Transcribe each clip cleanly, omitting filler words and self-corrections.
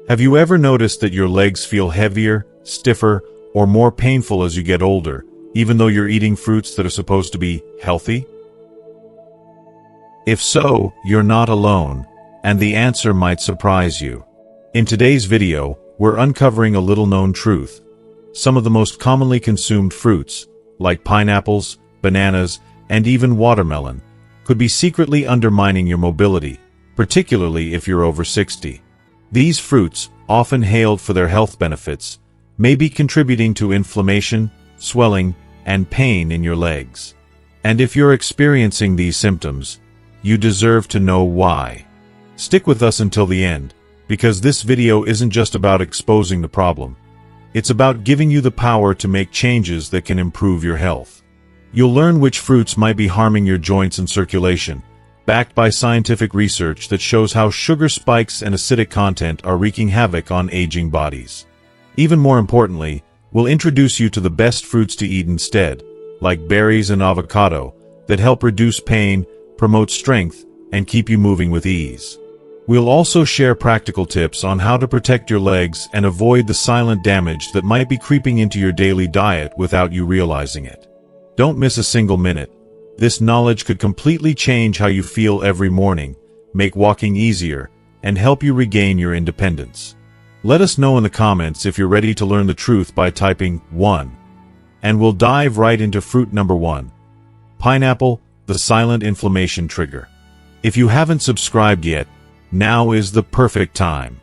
Have you ever noticed that your legs feel heavier, stiffer, or more painful as you get older, even though you're eating fruits that are supposed to be healthy? If so, you're not alone, and the answer might surprise you. In today's video, we're uncovering a little-known truth. Some of the most commonly consumed fruits, like pineapples, bananas, and even watermelon, could be secretly undermining your mobility, particularly if you're over 60. These fruits, often hailed for their health benefits, may be contributing to inflammation, swelling, and pain in your legs. And if you're experiencing these symptoms, you deserve to know why. Stick with us until the end, because this video isn't just about exposing the problem. It's about giving you the power to make changes that can improve your health. You'll learn which fruits might be harming your joints and circulation, backed by scientific research that shows how sugar spikes and acidic content are wreaking havoc on aging bodies. Even more importantly, we'll introduce you to the best fruits to eat instead, like berries and avocado, that help reduce pain, promote strength, and keep you moving with ease. We'll also share practical tips on how to protect your legs and avoid the silent damage that might be creeping into your daily diet without you realizing it. Don't miss a single minute. This knowledge could completely change how you feel every morning, make walking easier, and help you regain your independence. Let us know in the comments if you're ready to learn the truth by typing 1. And we'll dive right into fruit number 1. Pineapple, the silent inflammation trigger. If you haven't subscribed yet, now is the perfect time.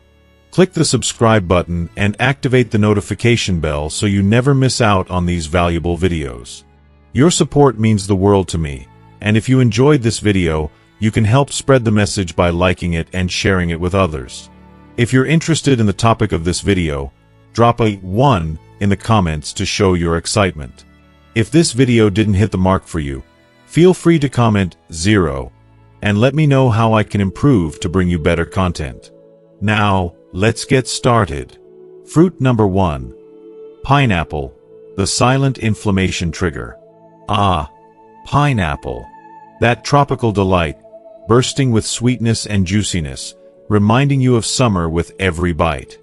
Click the subscribe button and activate the notification bell so you never miss out on these valuable videos. Your support means the world to me, and if you enjoyed this video, you can help spread the message by liking it and sharing it with others. If you're interested in the topic of this video, drop a 1 in the comments to show your excitement. If this video didn't hit the mark for you, feel free to comment 0, and let me know how I can improve to bring you better content. Now, let's get started. Fruit number 1. Pineapple, the silent inflammation trigger. Ah, pineapple. That tropical delight, bursting with sweetness and juiciness, reminding you of summer with every bite.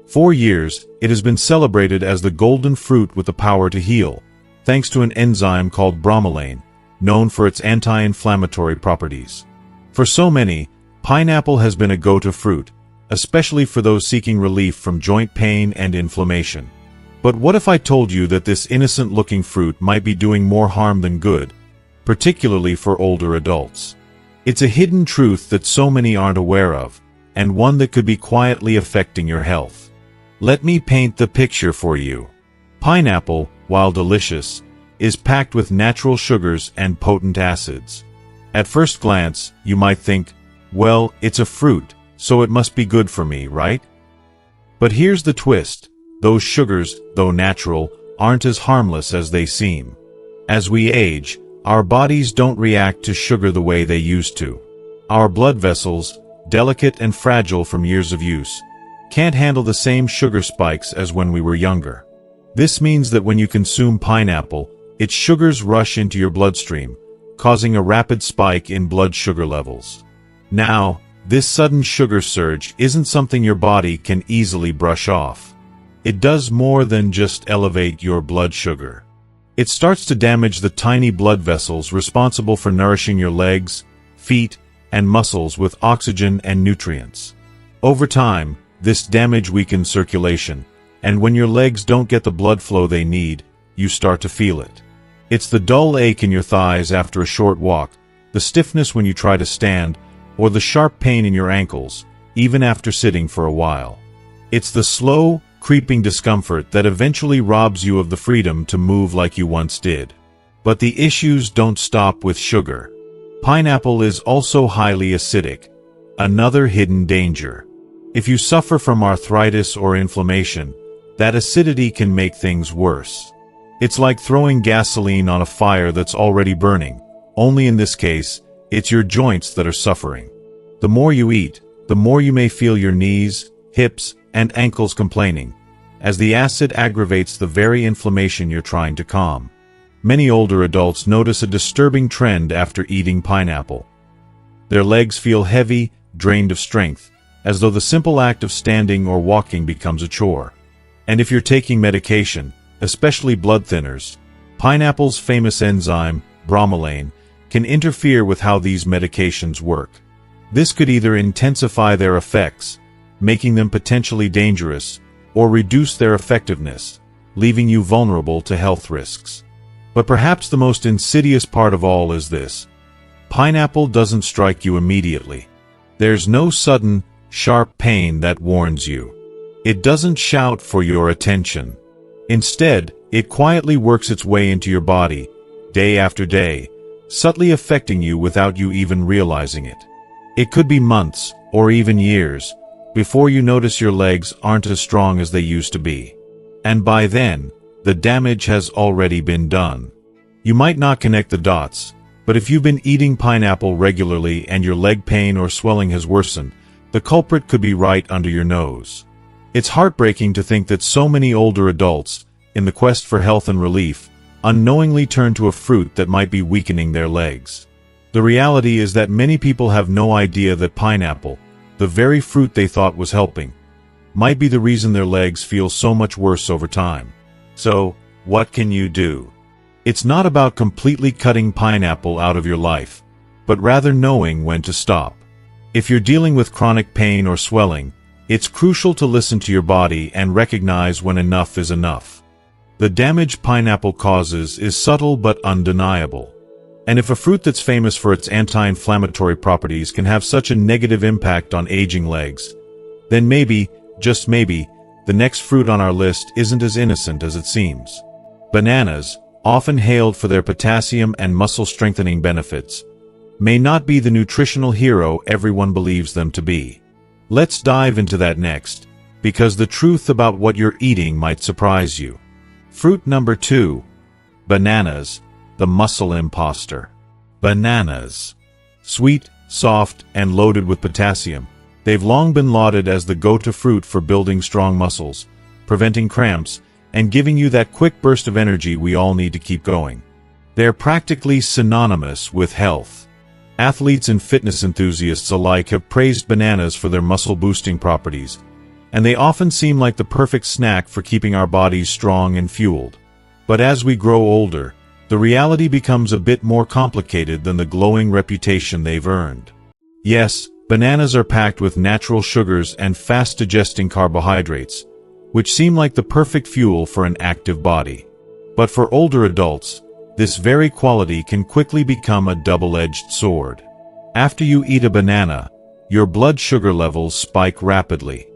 For years, it has been celebrated as the golden fruit with the power to heal, thanks to an enzyme called bromelain, known for its anti-inflammatory properties. For so many, pineapple has been a go-to fruit, especially for those seeking relief from joint pain and inflammation. But what if I told you that this innocent-looking fruit might be doing more harm than good, particularly for older adults? It's a hidden truth that so many aren't aware of, and one that could be quietly affecting your health. Let me paint the picture for you. Pineapple, while delicious, is packed with natural sugars and potent acids. At first glance, you might think, well, it's a fruit, so it must be good for me, right? But here's the twist. Those sugars, though natural, aren't as harmless as they seem. As we age, our bodies don't react to sugar the way they used to. Our blood vessels, delicate and fragile from years of use, can't handle the same sugar spikes as when we were younger. This means that when you consume pineapple, its sugars rush into your bloodstream, causing a rapid spike in blood sugar levels. Now, this sudden sugar surge isn't something your body can easily brush off. It does more than just elevate your blood sugar. It starts to damage the tiny blood vessels responsible for nourishing your legs, feet, and muscles with oxygen and nutrients. Over time, this damage weakens circulation, and when your legs don't get the blood flow they need, you start to feel it. It's the dull ache in your thighs after a short walk, the stiffness when you try to stand, or the sharp pain in your ankles, even after sitting for a while. It's the slow, creeping discomfort that eventually robs you of the freedom to move like you once did. But the issues don't stop with sugar. Pineapple is also highly acidic, another hidden danger. If you suffer from arthritis or inflammation, that acidity can make things worse. It's like throwing gasoline on a fire that's already burning, only in this case, it's your joints that are suffering. The more you eat, the more you may feel your knees, hips, and ankles complaining, as the acid aggravates the very inflammation you're trying to calm. Many older adults notice a disturbing trend after eating pineapple. Their legs feel heavy, drained of strength, as though the simple act of standing or walking becomes a chore. And if you're taking medication, especially blood thinners, pineapple's famous enzyme, bromelain, can interfere with how these medications work. This could either intensify their effects, making them potentially dangerous, or reduce their effectiveness, leaving you vulnerable to health risks. But perhaps the most insidious part of all is this: pineapple doesn't strike you immediately. There's no sudden, sharp pain that warns you. It doesn't shout for your attention. Instead, it quietly works its way into your body, day after day, subtly affecting you without you even realizing it. It could be months, or even years, before you notice your legs aren't as strong as they used to be. And by then, the damage has already been done. You might not connect the dots, but if you've been eating pineapple regularly and your leg pain or swelling has worsened, the culprit could be right under your nose. It's heartbreaking to think that so many older adults, in the quest for health and relief, unknowingly turn to a fruit that might be weakening their legs. The reality is that many people have no idea that pineapple, the very fruit they thought was helping, might be the reason their legs feel so much worse over time. So, what can you do? It's not about completely cutting pineapple out of your life, but rather knowing when to stop. If you're dealing with chronic pain or swelling, it's crucial to listen to your body and recognize when enough is enough. The damage pineapple causes is subtle but undeniable. And if a fruit that's famous for its anti-inflammatory properties can have such a negative impact on aging legs, then maybe, just maybe, the next fruit on our list isn't as innocent as it seems. Bananas, often hailed for their potassium and muscle-strengthening benefits, may not be the nutritional hero everyone believes them to be. Let's dive into that next, because the truth about what you're eating might surprise you. Fruit number 2. Bananas, the muscle imposter. Bananas. Sweet, soft, and loaded with potassium, they've long been lauded as the go-to fruit for building strong muscles, preventing cramps, and giving you that quick burst of energy we all need to keep going. They're practically synonymous with health. Athletes and fitness enthusiasts alike have praised bananas for their muscle-boosting properties, and they often seem like the perfect snack for keeping our bodies strong and fueled. But as we grow older, the reality becomes a bit more complicated than the glowing reputation they've earned. Yes, bananas are packed with natural sugars and fast-digesting carbohydrates, which seem like the perfect fuel for an active body. But for older adults, this very quality can quickly become a double-edged sword. After you eat a banana, your blood sugar levels spike rapidly.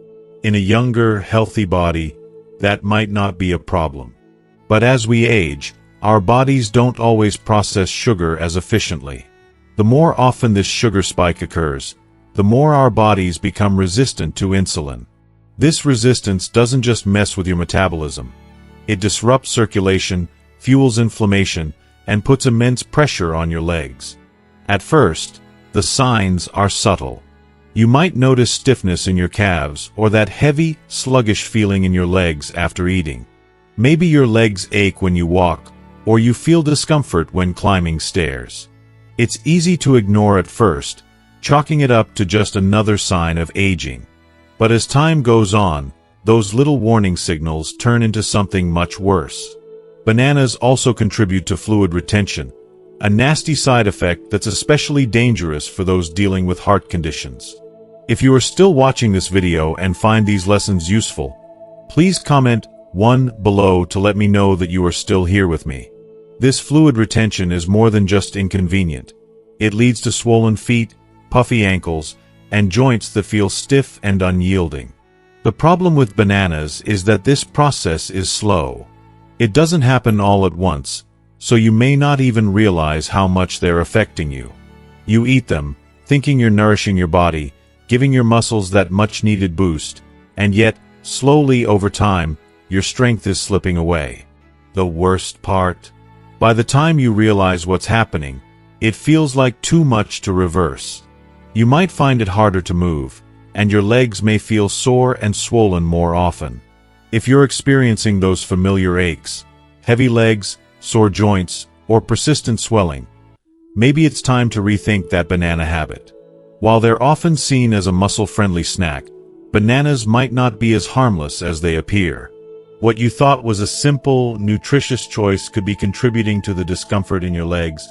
In a younger, healthy body, that might not be a problem. But as we age, our bodies don't always process sugar as efficiently. The more often this sugar spike occurs, the more our bodies become resistant to insulin. This resistance doesn't just mess with your metabolism. It disrupts circulation, fuels inflammation, and puts immense pressure on your legs. At first, the signs are subtle. You might notice stiffness in your calves or that heavy, sluggish feeling in your legs after eating. Maybe your legs ache when you walk, or you feel discomfort when climbing stairs. It's easy to ignore at first, chalking it up to just another sign of aging. But as time goes on, those little warning signals turn into something much worse. Bananas also contribute to fluid retention, a nasty side effect that's especially dangerous for those dealing with heart conditions. If you are still watching this video and find these lessons useful, please comment 1 below to let me know that you are still here with me. This fluid retention is more than just inconvenient. It leads to swollen feet, puffy ankles, and joints that feel stiff and unyielding. The problem with bananas is that this process is slow. It doesn't happen all at once, so you may not even realize how much they're affecting you. You eat them, thinking you're nourishing your body, giving your muscles that much-needed boost, and yet, slowly over time, your strength is slipping away. The worst part? By the time you realize what's happening, it feels like too much to reverse. You might find it harder to move, and your legs may feel sore and swollen more often. If you're experiencing those familiar aches, heavy legs, sore joints, or persistent swelling, maybe it's time to rethink that banana habit. While they're often seen as a muscle-friendly snack, bananas might not be as harmless as they appear. What you thought was a simple, nutritious choice could be contributing to the discomfort in your legs,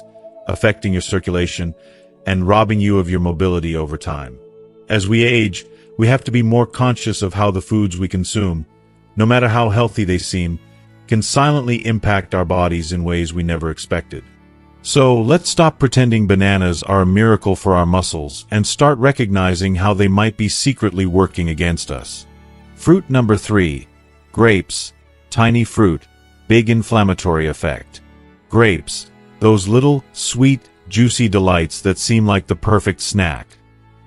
affecting your circulation, and robbing you of your mobility over time. As we age, we have to be more conscious of how the foods we consume, no matter how healthy they seem, can silently impact our bodies in ways we never expected. So let's stop pretending bananas are a miracle for our muscles and start recognizing how they might be secretly working against us. Fruit number 3. Grapes. Tiny fruit, big inflammatory effect. Grapes, those little, sweet, juicy delights that seem like the perfect snack.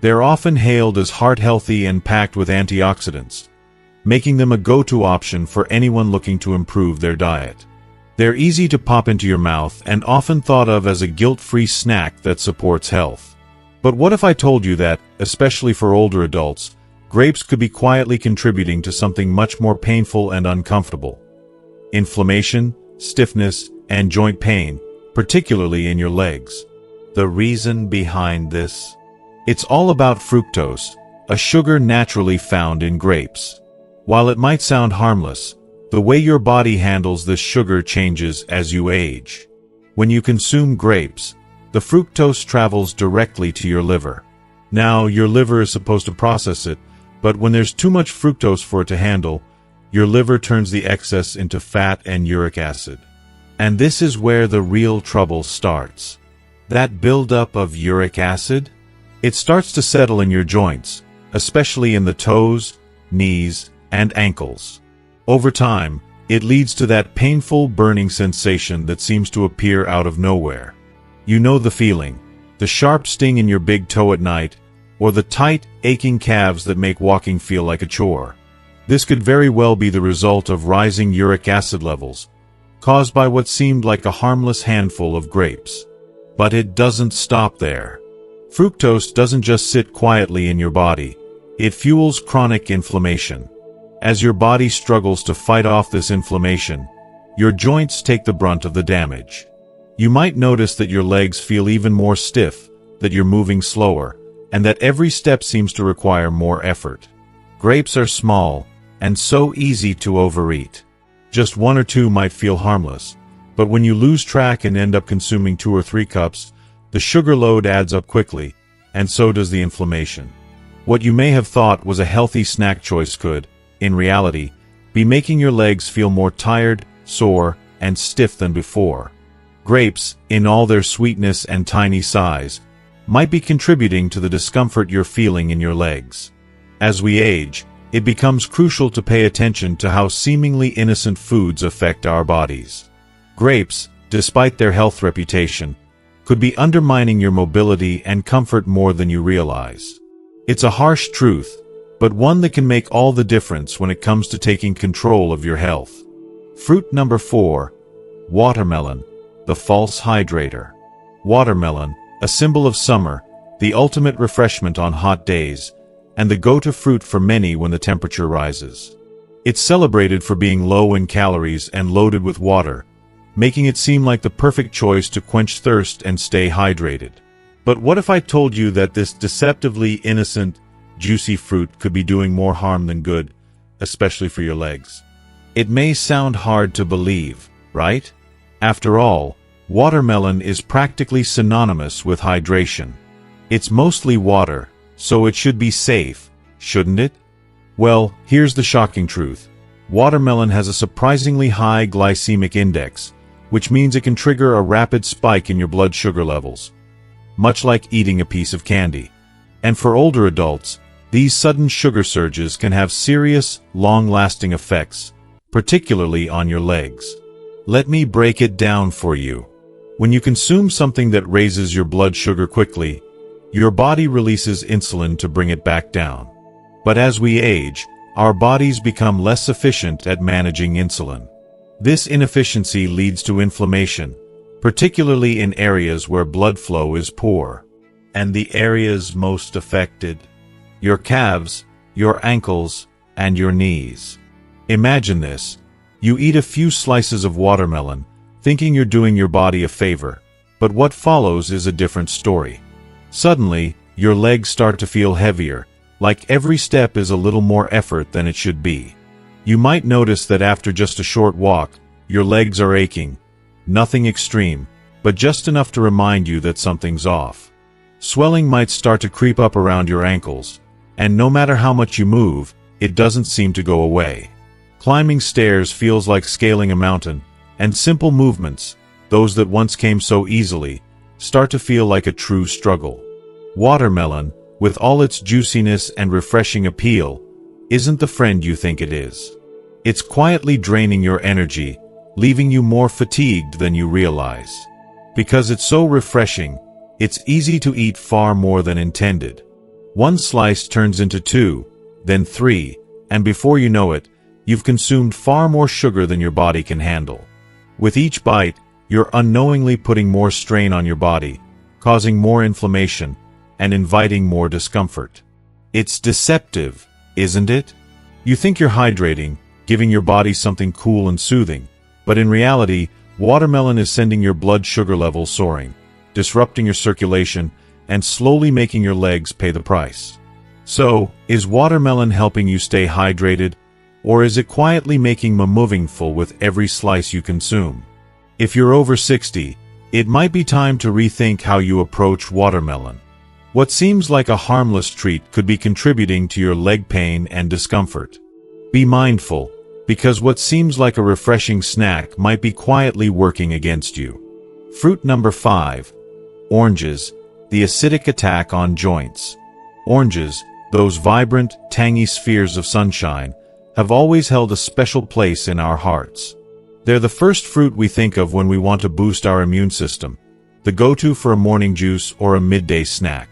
They're often hailed as heart-healthy and packed with antioxidants, making them a go-to option for anyone looking to improve their diet. They're easy to pop into your mouth and often thought of as a guilt-free snack that supports health. But what if I told you that, especially for older adults, grapes could be quietly contributing to something much more painful and uncomfortable? Inflammation, stiffness, and joint pain, particularly in your legs. The reason behind this? It's all about fructose, a sugar naturally found in grapes. While it might sound harmless, the way your body handles this sugar changes as you age. When you consume grapes, the fructose travels directly to your liver. Now, your liver is supposed to process it, but when there's too much fructose for it to handle, your liver turns the excess into fat and uric acid. And this is where the real trouble starts. That buildup of uric acid? It starts to settle in your joints, especially in the toes, knees, and ankles. Over time, it leads to that painful burning sensation that seems to appear out of nowhere. You know the feeling, the sharp sting in your big toe at night, or the tight, aching calves that make walking feel like a chore. This could very well be the result of rising uric acid levels, caused by what seemed like a harmless handful of grapes. But it doesn't stop there. Fructose doesn't just sit quietly in your body, it fuels chronic inflammation. As your body struggles to fight off this inflammation, your joints take the brunt of the damage. You might notice that your legs feel even more stiff, that you're moving slower, and that every step seems to require more effort. Grapes are small, and so easy to overeat. Just 1 or 2 might feel harmless, but when you lose track and end up consuming 2 or 3 cups, the sugar load adds up quickly, and so does the inflammation. What you may have thought was a healthy snack choice could, in reality, be making your legs feel more tired, sore, and stiff than before. Grapes, in all their sweetness and tiny size, might be contributing to the discomfort you're feeling in your legs. As we age, it becomes crucial to pay attention to how seemingly innocent foods affect our bodies. Grapes, despite their health reputation, could be undermining your mobility and comfort more than you realize. It's a harsh truth, but one that can make all the difference when it comes to taking control of your health. Fruit number 4. Watermelon, the false hydrator. Watermelon, a symbol of summer, the ultimate refreshment on hot days, and the go-to fruit for many when the temperature rises. It's celebrated for being low in calories and loaded with water, making it seem like the perfect choice to quench thirst and stay hydrated. But what if I told you that this deceptively innocent, juicy fruit could be doing more harm than good, especially for your legs? It may sound hard to believe, right? After all, watermelon is practically synonymous with hydration. It's mostly water, so it should be safe, shouldn't it? Well, here's the shocking truth. Watermelon has a surprisingly high glycemic index, which means it can trigger a rapid spike in your blood sugar levels, much like eating a piece of candy. And for older adults, these sudden sugar surges can have serious, long-lasting effects, particularly on your legs. Let me break it down for you. When you consume something that raises your blood sugar quickly, your body releases insulin to bring it back down. But as we age, our bodies become less efficient at managing insulin. This inefficiency leads to inflammation, particularly in areas where blood flow is poor. And the areas most affected? Your calves, your ankles, and your knees. Imagine this. You eat a few slices of watermelon, thinking you're doing your body a favor, but what follows is a different story. Suddenly, your legs start to feel heavier, like every step is a little more effort than it should be. You might notice that after just a short walk, your legs are aching. Nothing extreme, but just enough to remind you that something's off. Swelling might start to creep up around your ankles, and no matter how much you move, it doesn't seem to go away. Climbing stairs feels like scaling a mountain, and simple movements, those that once came so easily, start to feel like a true struggle. Watermelon, with all its juiciness and refreshing appeal, isn't the friend you think it is. It's quietly draining your energy, leaving you more fatigued than you realize. Because it's so refreshing, it's easy to eat far more than intended. One slice turns into 2, then 3, and before you know it, you've consumed far more sugar than your body can handle. With each bite, you're unknowingly putting more strain on your body, causing more inflammation, and inviting more discomfort. It's deceptive, isn't it? You think you're hydrating, giving your body something cool and soothing, but in reality, watermelon is sending your blood sugar levels soaring, disrupting your circulation, and slowly making your legs pay the price. So, is watermelon helping you stay hydrated, or is it quietly making you moving full with every slice you consume? If you're over 60, it might be time to rethink how you approach watermelon. What seems like a harmless treat could be contributing to your leg pain and discomfort. Be mindful, because what seems like a refreshing snack might be quietly working against you. Fruit number 5. Oranges, the acidic attack on joints. Oranges, those vibrant, tangy spheres of sunshine, have always held a special place in our hearts. They're the first fruit we think of when we want to boost our immune system, the go-to for a morning juice or a midday snack.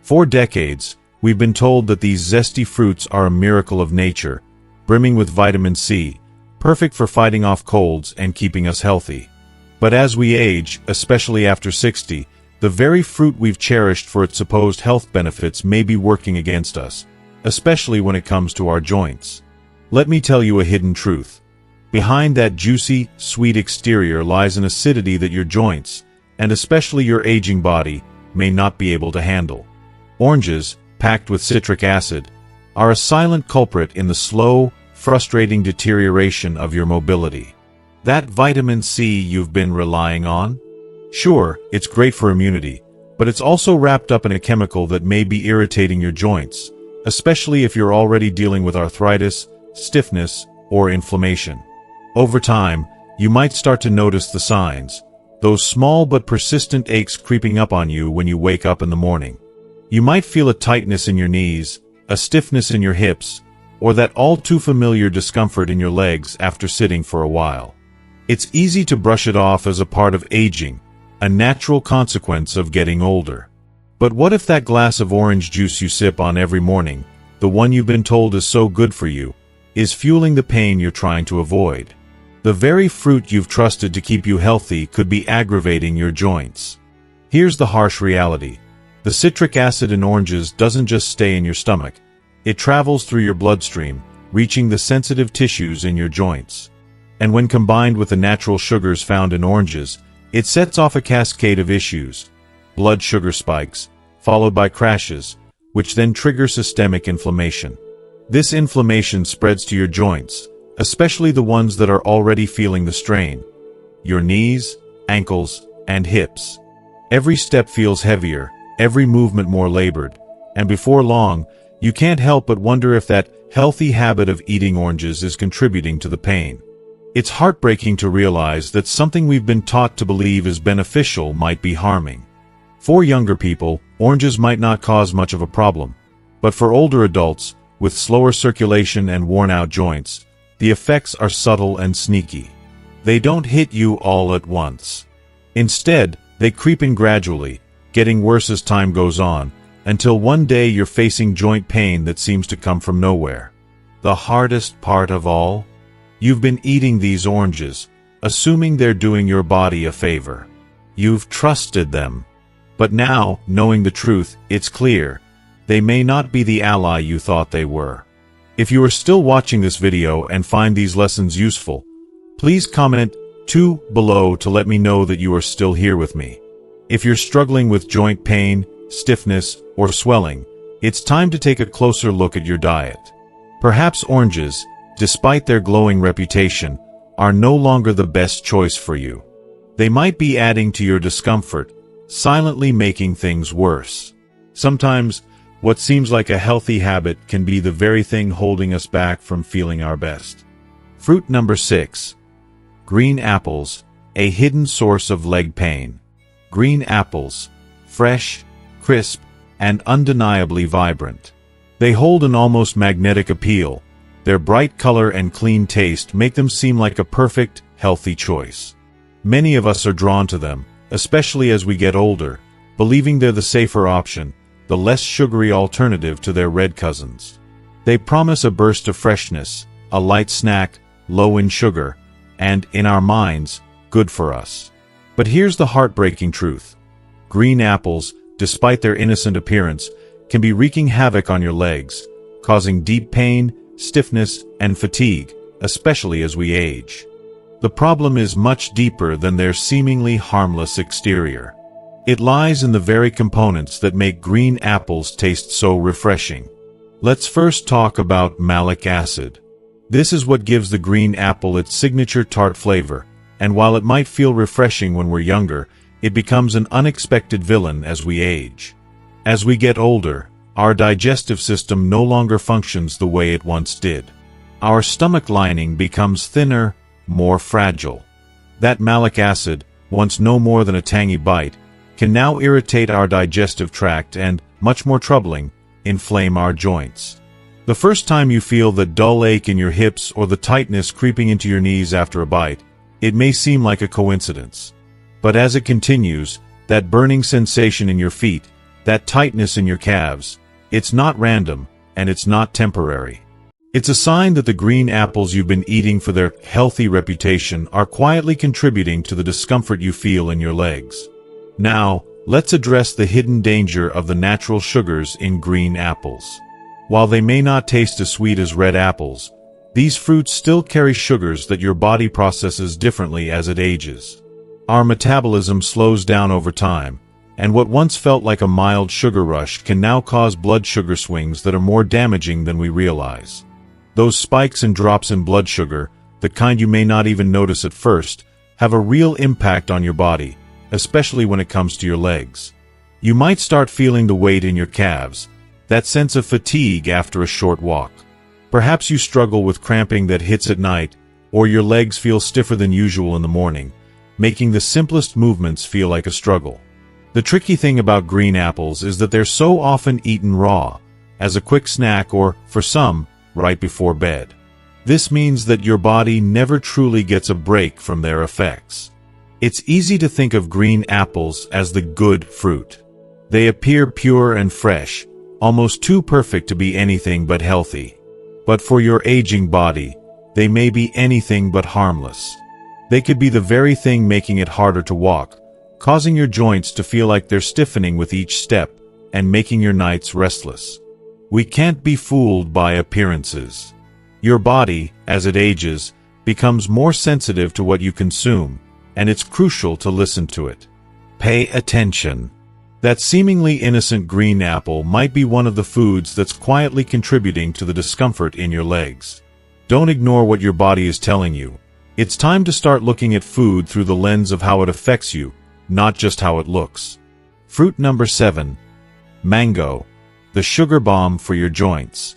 For decades, we've been told that these zesty fruits are a miracle of nature, brimming with vitamin C, perfect for fighting off colds and keeping us healthy. But as we age, especially after 60, the very fruit we've cherished for its supposed health benefits may be working against us, especially when it comes to our joints. Let me tell you a hidden truth. Behind that juicy, sweet exterior lies an acidity that your joints, and especially your aging body, may not be able to handle. Oranges, packed with citric acid, are a silent culprit in the slow, frustrating deterioration of your mobility. That vitamin C you've been relying on? Sure, it's great for immunity, but it's also wrapped up in a chemical that may be irritating your joints, especially if you're already dealing with arthritis, stiffness, or inflammation. Over time, you might start to notice the signs, those small but persistent aches creeping up on you when you wake up in the morning. You might feel a tightness in your knees, a stiffness in your hips, or that all-too-familiar discomfort in your legs after sitting for a while. It's easy to brush it off as a part of aging, a natural consequence of getting older. But what if that glass of orange juice you sip on every morning, the one you've been told is so good for you, is fueling the pain you're trying to avoid? The very fruit you've trusted to keep you healthy could be aggravating your joints. Here's the harsh reality. The citric acid in oranges doesn't just stay in your stomach. It travels through your bloodstream, reaching the sensitive tissues in your joints. And when combined with the natural sugars found in oranges, it sets off a cascade of issues. Blood sugar spikes, followed by crashes, which then trigger systemic inflammation. This inflammation spreads to your joints, especially the ones that are already feeling the strain. Your knees, ankles, and hips. Every step feels heavier, every movement more labored, and before long, you can't help but wonder if that healthy habit of eating oranges is contributing to the pain. It's heartbreaking to realize that something we've been taught to believe is beneficial might be harming. For younger people, oranges might not cause much of a problem, but for older adults, with slower circulation and worn-out joints, the effects are subtle and sneaky. They don't hit you all at once. Instead, they creep in gradually, getting worse as time goes on, until one day you're facing joint pain that seems to come from nowhere. The hardest part of all? You've been eating these oranges, assuming they're doing your body a favor. You've trusted them. But now, knowing the truth, it's clear. They may not be the ally you thought they were. If you are still watching this video and find these lessons useful, please comment 2 below to let me know that you are still here with me. If you're struggling with joint pain, stiffness, or swelling, it's time to take a closer look at your diet. Perhaps oranges, despite their glowing reputation, are no longer the best choice for you. They might be adding to your discomfort, silently making things worse. Sometimes, what seems like a healthy habit can be the very thing holding us back from feeling our best. Fruit number 6. Green apples, a hidden source of leg pain. Green apples, fresh, crisp, and undeniably vibrant. They hold an almost magnetic appeal. Their bright color and clean taste make them seem like a perfect, healthy choice. Many of us are drawn to them, especially as we get older, believing they're the safer option, the less sugary alternative to their red cousins. They promise a burst of freshness, a light snack, low in sugar, and, in our minds, good for us. But here's the heartbreaking truth. Green apples, despite their innocent appearance, can be wreaking havoc on your legs, causing deep pain, stiffness, and fatigue, especially as we age. The problem is much deeper than their seemingly harmless exterior. It lies in the very components that make green apples taste so refreshing. Let's first talk about malic acid. This is what gives the green apple its signature tart flavor, and while it might feel refreshing when we're younger, it becomes an unexpected villain as we age. As we get older, our digestive system no longer functions the way it once did. Our stomach lining becomes thinner, more fragile. That malic acid, once no more than a tangy bite, can now irritate our digestive tract and, much more troubling, inflame our joints. The first time you feel the dull ache in your hips or the tightness creeping into your knees after a bite, it may seem like a coincidence. But as it continues, that burning sensation in your feet, that tightness in your calves, it's not random, and it's not temporary. It's a sign that the green apples you've been eating for their healthy reputation are quietly contributing to the discomfort you feel in your legs. Now, let's address the hidden danger of the natural sugars in green apples. While they may not taste as sweet as red apples, these fruits still carry sugars that your body processes differently as it ages. Our metabolism slows down over time, and what once felt like a mild sugar rush can now cause blood sugar swings that are more damaging than we realize. Those spikes and drops in blood sugar, the kind you may not even notice at first, have a real impact on your body, especially when it comes to your legs. You might start feeling the weight in your calves, that sense of fatigue after a short walk. Perhaps you struggle with cramping that hits at night, or your legs feel stiffer than usual in the morning, making the simplest movements feel like a struggle. The tricky thing about green apples is that they're so often eaten raw, as a quick snack or, for some, right before bed. This means that your body never truly gets a break from their effects. It's easy to think of green apples as the good fruit. They appear pure and fresh, almost too perfect to be anything but healthy. But for your aging body, they may be anything but harmless. They could be the very thing making it harder to walk, causing your joints to feel like they're stiffening with each step, and making your nights restless. We can't be fooled by appearances. Your body, as it ages, becomes more sensitive to what you consume, and it's crucial to listen to it. Pay attention. That seemingly innocent green apple might be one of the foods that's quietly contributing to the discomfort in your legs. Don't ignore what your body is telling you. It's time to start looking at food through the lens of how it affects you, not just how it looks. Fruit number 7. Mango, the sugar bomb for your joints.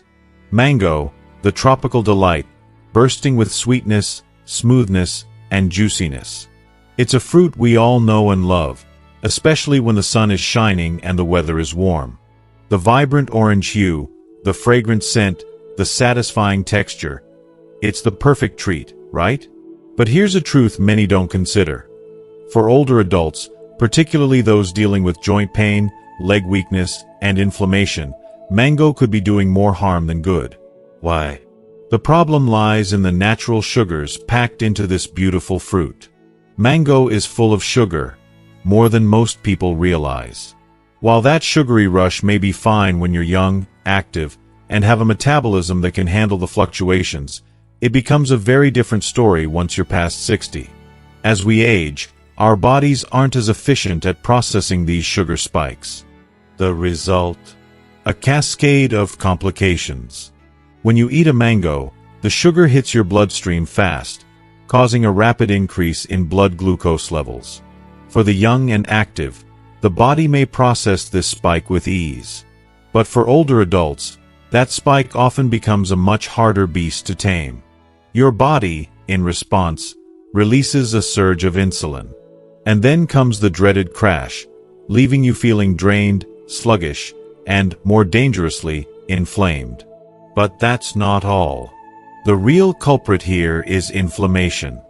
Mango, the tropical delight, bursting with sweetness, smoothness, and juiciness. It's a fruit we all know and love, especially when the sun is shining and the weather is warm. The vibrant orange hue, the fragrant scent, the satisfying texture. It's the perfect treat, right? But here's a truth many don't consider. For older adults, particularly those dealing with joint pain, leg weakness, and inflammation, mango could be doing more harm than good. Why? The problem lies in the natural sugars packed into this beautiful fruit. Mango is full of sugar, more than most people realize. While that sugary rush may be fine when you're young, active, and have a metabolism that can handle the fluctuations, it becomes a very different story once you're past 60. As we age, our bodies aren't as efficient at processing these sugar spikes. The result? A cascade of complications. When you eat a mango, the sugar hits your bloodstream fast, causing a rapid increase in blood glucose levels. For the young and active, the body may process this spike with ease. But for older adults, that spike often becomes a much harder beast to tame. Your body, in response, releases a surge of insulin. And then comes the dreaded crash, leaving you feeling drained, sluggish, and, more dangerously, inflamed. But that's not all. The real culprit here is inflammation.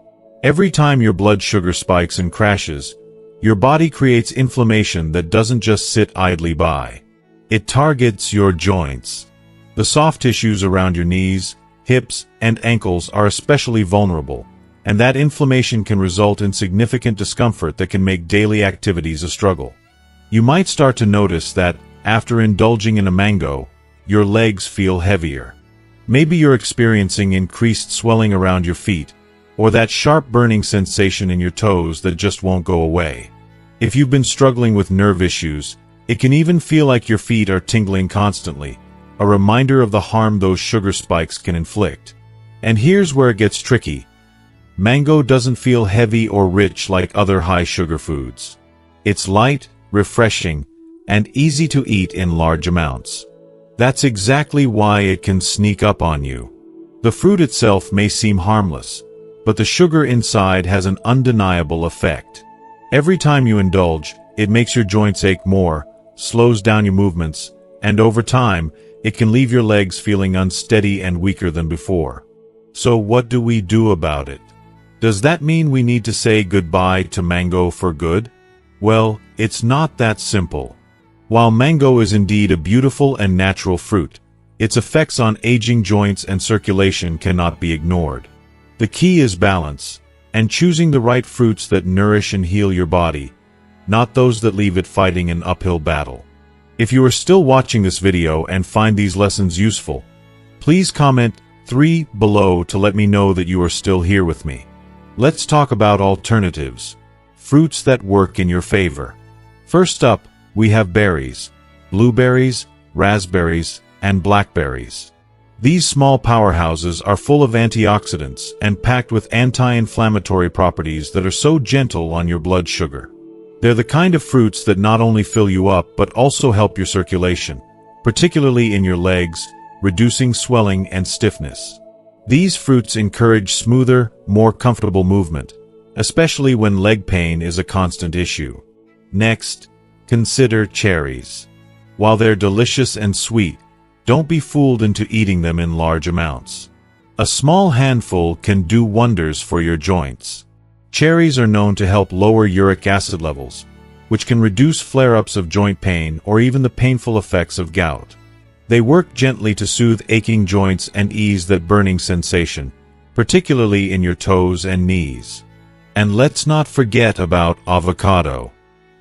Every time your blood sugar spikes and crashes, your body creates inflammation that doesn't just sit idly by. It targets your joints. The soft tissues around your knees, hips, and ankles are especially vulnerable, and that inflammation can result in significant discomfort that can make daily activities a struggle. You might start to notice that, after indulging in a mango, your legs feel heavier. Maybe you're experiencing increased swelling around your feet, or that sharp burning sensation in your toes that just won't go away. If you've been struggling with nerve issues, it can even feel like your feet are tingling constantly, a reminder of the harm those sugar spikes can inflict. And here's where it gets tricky. Mango doesn't feel heavy or rich like other high-sugar foods. It's light, refreshing, and easy to eat in large amounts. That's exactly why it can sneak up on you. The fruit itself may seem harmless, but the sugar inside has an undeniable effect. Every time you indulge, it makes your joints ache more, slows down your movements, and over time, it can leave your legs feeling unsteady and weaker than before. So what do we do about it? Does that mean we need to say goodbye to mango for good? Well, it's not that simple. While mango is indeed a beautiful and natural fruit, its effects on aging joints and circulation cannot be ignored. The key is balance, and choosing the right fruits that nourish and heal your body, not those that leave it fighting an uphill battle. If you are still watching this video and find these lessons useful, please comment 3 below to let me know that you are still here with me. Let's talk about alternatives, fruits that work in your favor. First up, we have berries, blueberries, raspberries, and blackberries. These small powerhouses are full of antioxidants and packed with anti-inflammatory properties that are so gentle on your blood sugar. They're the kind of fruits that not only fill you up but also help your circulation, particularly in your legs, reducing swelling and stiffness. These fruits encourage smoother, more comfortable movement, especially when leg pain is a constant issue. Next, consider cherries. While they're delicious and sweet, don't be fooled into eating them in large amounts. A small handful can do wonders for your joints. Cherries are known to help lower uric acid levels, which can reduce flare-ups of joint pain or even the painful effects of gout. They work gently to soothe aching joints and ease that burning sensation, particularly in your toes and knees. And let's not forget about avocado.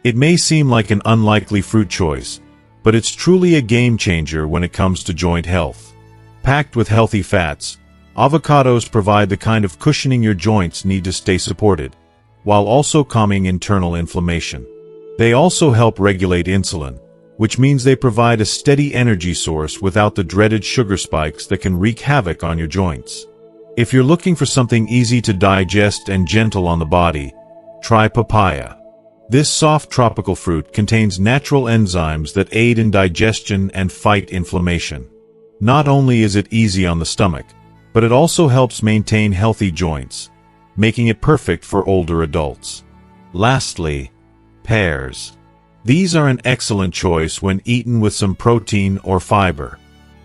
It may seem like an unlikely fruit choice, but it's truly a game-changer when it comes to joint health. Packed with healthy fats, avocados provide the kind of cushioning your joints need to stay supported, while also calming internal inflammation. They also help regulate insulin, which means they provide a steady energy source without the dreaded sugar spikes that can wreak havoc on your joints. If you're looking for something easy to digest and gentle on the body, try papaya. This soft tropical fruit contains natural enzymes that aid in digestion and fight inflammation. Not only is it easy on the stomach, but it also helps maintain healthy joints, making it perfect for older adults. Lastly, pears. These are an excellent choice when eaten with some protein or fiber.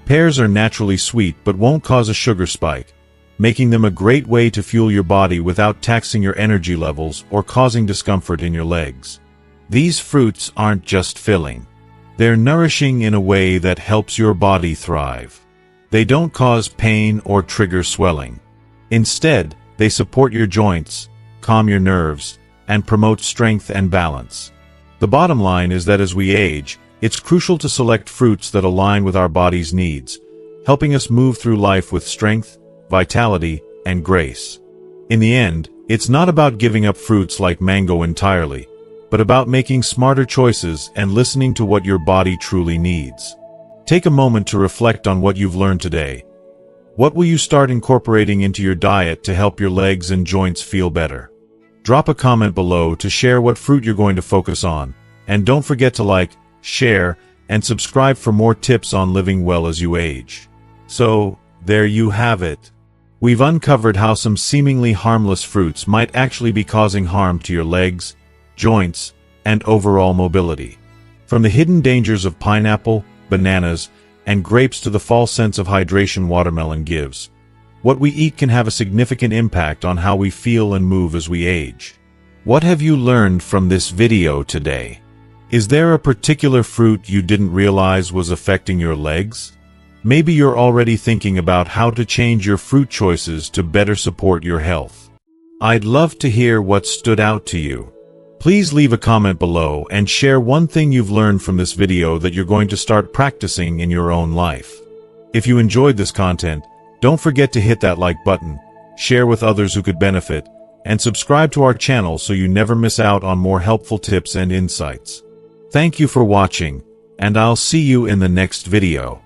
Pears are naturally sweet but won't cause a sugar spike, making them a great way to fuel your body without taxing your energy levels or causing discomfort in your legs. These fruits aren't just filling. They're nourishing in a way that helps your body thrive. They don't cause pain or trigger swelling. Instead, they support your joints, calm your nerves, and promote strength and balance. The bottom line is that as we age, it's crucial to select fruits that align with our body's needs, helping us move through life with strength, vitality, and grace. In the end, it's not about giving up fruits like mango entirely, but about making smarter choices and listening to what your body truly needs. Take a moment to reflect on what you've learned today. What will you start incorporating into your diet to help your legs and joints feel better? Drop a comment below to share what fruit you're going to focus on, and don't forget to like, share, and subscribe for more tips on living well as you age. So, there you have it. We've uncovered how some seemingly harmless fruits might actually be causing harm to your legs, joints, and overall mobility. From the hidden dangers of pineapple, bananas, and grapes to the false sense of hydration watermelon gives, what we eat can have a significant impact on how we feel and move as we age. What have you learned from this video today? Is there a particular fruit you didn't realize was affecting your legs? Maybe you're already thinking about how to change your fruit choices to better support your health. I'd love to hear what stood out to you. Please leave a comment below and share one thing you've learned from this video that you're going to start practicing in your own life. If you enjoyed this content, don't forget to hit that like button, share with others who could benefit, and subscribe to our channel so you never miss out on more helpful tips and insights. Thank you for watching, and I'll see you in the next video.